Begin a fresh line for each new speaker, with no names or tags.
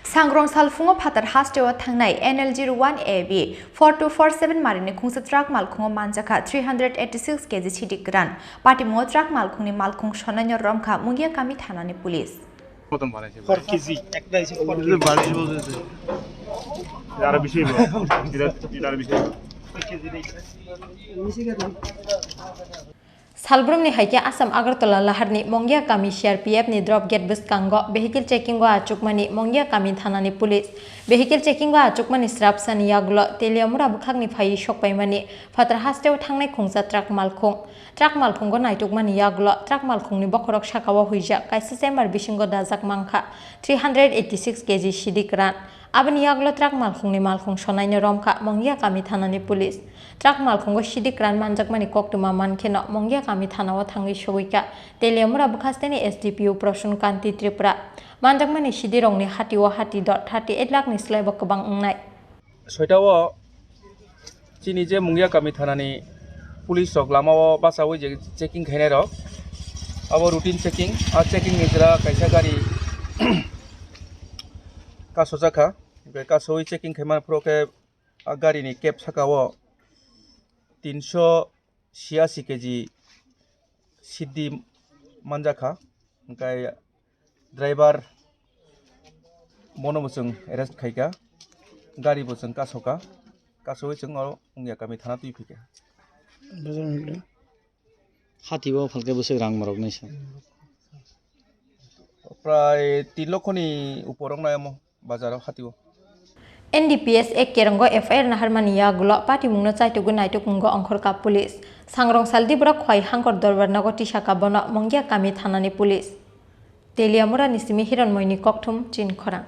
Sangrong Salfungo Patar Hastewa Tangnai NL01AB-4247 Marini Khongsa truck Malkhungo Manjakha 386 kg Siddi Kwran Party Mo truck Malkhungni Malkhung Shonanyo Romkha Mungiakami Thana ni police. Salbrum ni haike Assam Agartala laharni Mungiakami CRPF ni drop gate bus kango vehicle checking go achukmani Mungiakami Thana ni police vehicle checking go achukmani strapsan yaglo teliamura bukhakni phai shokpaimani Patar Hastewa Tangnai Khongsa truck Malkhung go naitukmani yaglo truck Malkhung ni bokhorok shakawa huija kaisa sembar bisingo dajak mangkha 386 kg Siddi Kwran abani yaglo truck Malkhung ni Malkhung shonaino romkha Mungiakami Thana ni police truck Malkhung go Siddi Kwran manjakmani koktuma mankheno Mungiakami Thana wa thangi shoika teliamura bukhasteni SDPU Proshun Kanti Tripura manjakmani Siddi rongni hati 38 lakh ni slaibo kabang ungnai
soitawo Chini je Mungiakami Thana ni police rok lamao basawo je checking khainai rok abo routine checking checking ni jara kaisa gari kasojaka kasoi checking khaima proke gari ni cap sakao 386 kg Siddi Manjakha kai driver mono busung arrest khaika gari busung kasoka kasoi chung Mungiakami Thana tui phike
Hatibo falke busuk rang marok naisa
pray 3 lakhoni uporong naimo bazar hatibo
NDPS ek kerango FIR naharmani yagulo party mungno chaitugu naitukungo angkhorka police sangrong saldi bra khwai hangkor dorbar nagoti saka bono Mungiakami Thana ni police teliamura nisimi hironmoini kokthum chin Khorang